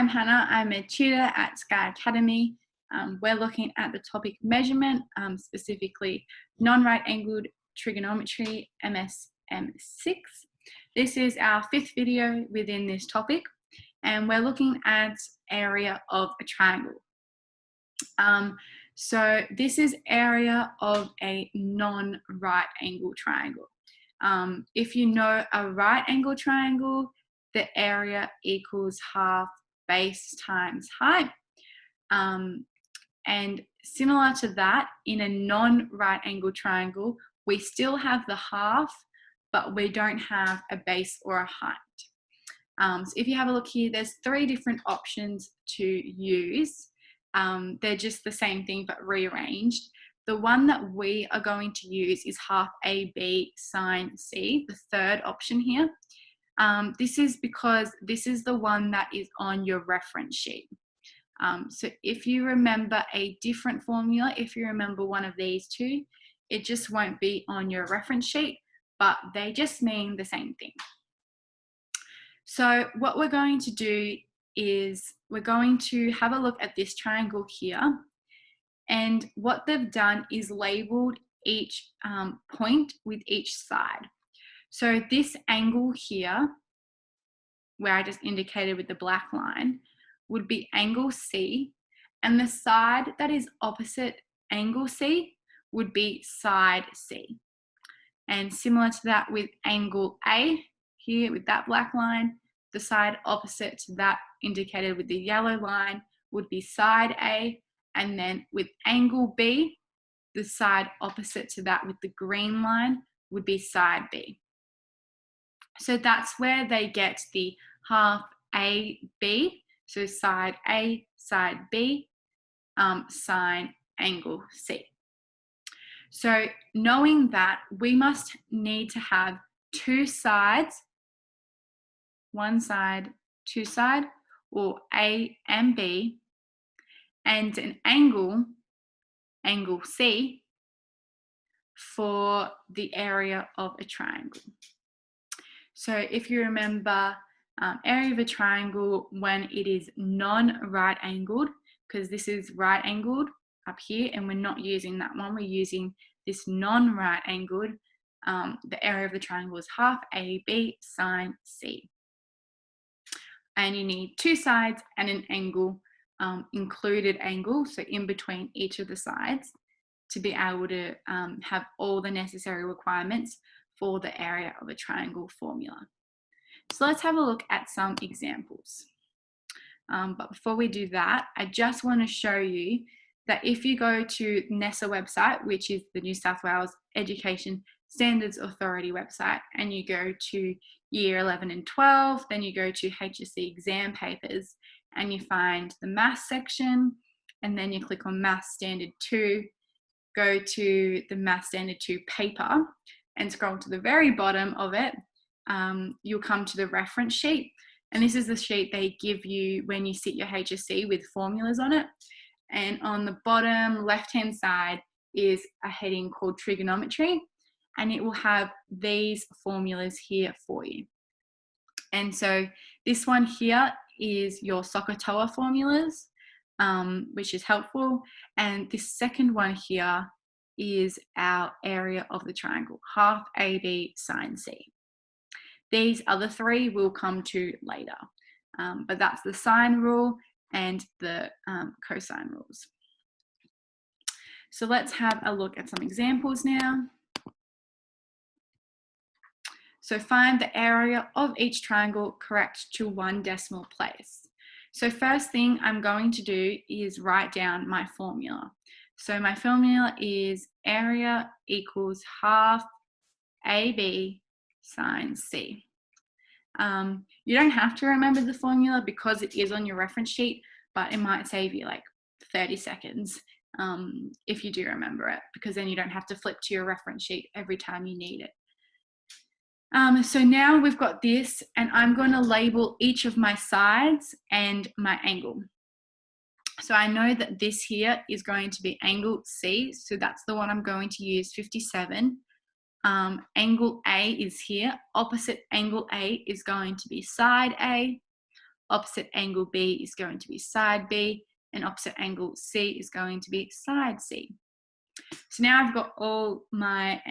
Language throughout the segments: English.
I'm Hannah. I'm a tutor at Sky Academy. We're looking at the topic measurement, specifically non-right angled trigonometry, MSM6. This is our 5th video within this topic, and we're looking at area of a triangle. So this is area of a non-right angle triangle. If you know a right angle triangle, the area equals half base times height. And similar to that, in a non-right angle triangle, we still have the half, but we don't have a base or a height. So if you have a look here, there's 3 different options to use. They're just the same thing, but rearranged. The one that we are going to use is half AB sine C, the 3rd option here. This is because this is the one that is on your reference sheet. So if you remember a different formula, if you remember one of these 2, it just won't be on your reference sheet, but they just mean the same thing. So what we're going to do is we're going to have a look at this triangle here, and what they've done is labeled each point with each side. So this angle here, where I just indicated with the black line, would be angle C, and the side that is opposite angle C would be side C. And similar to that with angle A here with that black line, the side opposite to that indicated with the yellow line would be side A, and then with angle B, the side opposite to that with the green line would be side B. So that's where they get the half AB, so side A, side B, sine angle C. So knowing that, we must need to have 2 sides, one side, 2 side, or A and B, and an angle, angle C, for the area of a triangle. So if you remember, area of a triangle when it is non-right angled, because this is right angled up here and we're not using that one, we're using this non-right angled, the area of the triangle is half AB sine C. And you need 2 sides and an angle, included angle, so in between each of the sides, to be able to have all the necessary requirements for the area of a triangle formula. So let's have a look at some examples. But before we do that, I just want to show you that if you go to NESA website, which is the New South Wales Education Standards Authority website, and you go to year 11 and 12, then you go to HSC exam papers and you find the maths section, and then you click on Maths Standard 2, go to the Maths Standard 2 paper and scroll to the very bottom of it. You'll come to the reference sheet, and this is the sheet they give you when you sit your HSC with formulas on it. And on the bottom left-hand side is a heading called trigonometry, and it will have these formulas here for you. And so this one here is your SOHCAHTOA formulas, which is helpful. And this second one here is our area of the triangle, half AB sine C. These other 3 will come to later, but that's the sine rule and the cosine rules. So let's have a look at some examples now. So find the area of each triangle correct to 1 decimal place. So first thing I'm going to do is write down my formula. So my formula is area equals half AB sine C. You don't have to remember the formula because it is on your reference sheet, but it might save you like 30 seconds if you do remember it, because then you don't have to flip to your reference sheet every time you need it. So now we've got this, and I'm going to label each of my sides and my angle. So I know that this here is going to be angle C, so that's the one I'm going to use, 57. Angle A is here. Opposite angle A is going to be side A. opposite angle B is going to be side B, and opposite angle C is going to be side C. So now I've got all my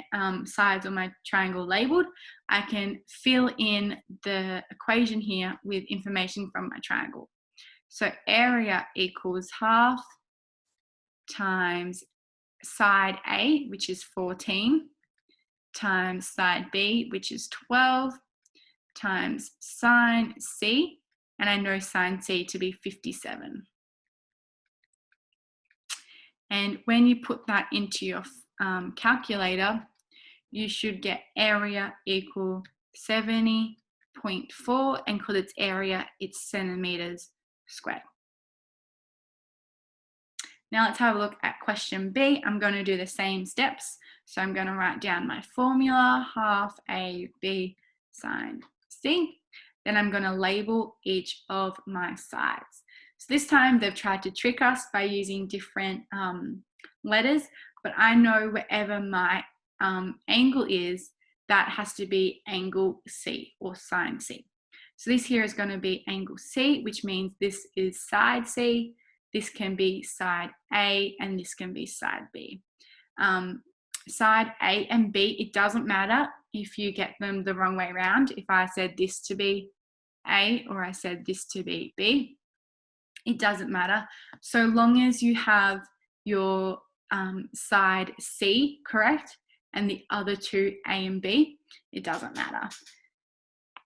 sides of my triangle labeled. I can fill in the equation here with information from my triangle. So area equals half times side A, which is 14, times side B, which is 12, times sine C, and I know sine C to be 57. And when you put that into your calculator, you should get area equal 70.4, and because it's area, it's centimeters squared. Now let's have a look at question B. I'm going to do the same steps. So I'm going to write down my formula, half AB sine C. Then I'm going to label each of my sides. So this time they've tried to trick us by using different letters, but I know wherever my angle is, that has to be angle C or sine C. So this here is going to be angle C, which means this is side C, this can be side A, and this can be side B. Side A and B, it doesn't matter if you get them the wrong way around. If I said this to be A or I said this to be B, it doesn't matter. So long as you have your side C correct and the other two A and B, it doesn't matter.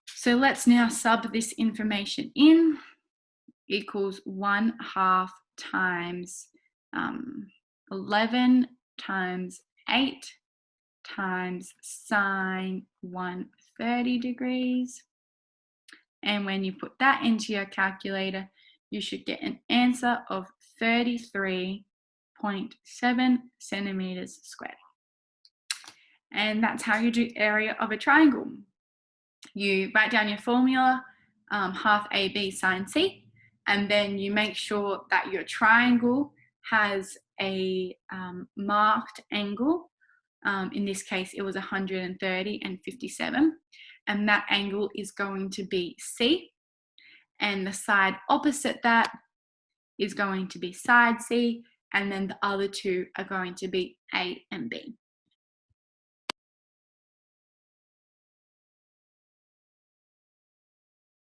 So let's now sub this information in. Equals 1/2 times 11 times 8 times sine 130 degrees. And when you put that into your calculator, you should get an answer of 33.7 centimeters squared. And that's how you do area of a triangle. You write down your formula, half AB sine C, and then you make sure that your triangle has a marked angle. In this case, it was 130 and 57. And that angle is going to be C. And the side opposite that is going to be side C. And then the other two are going to be A and B.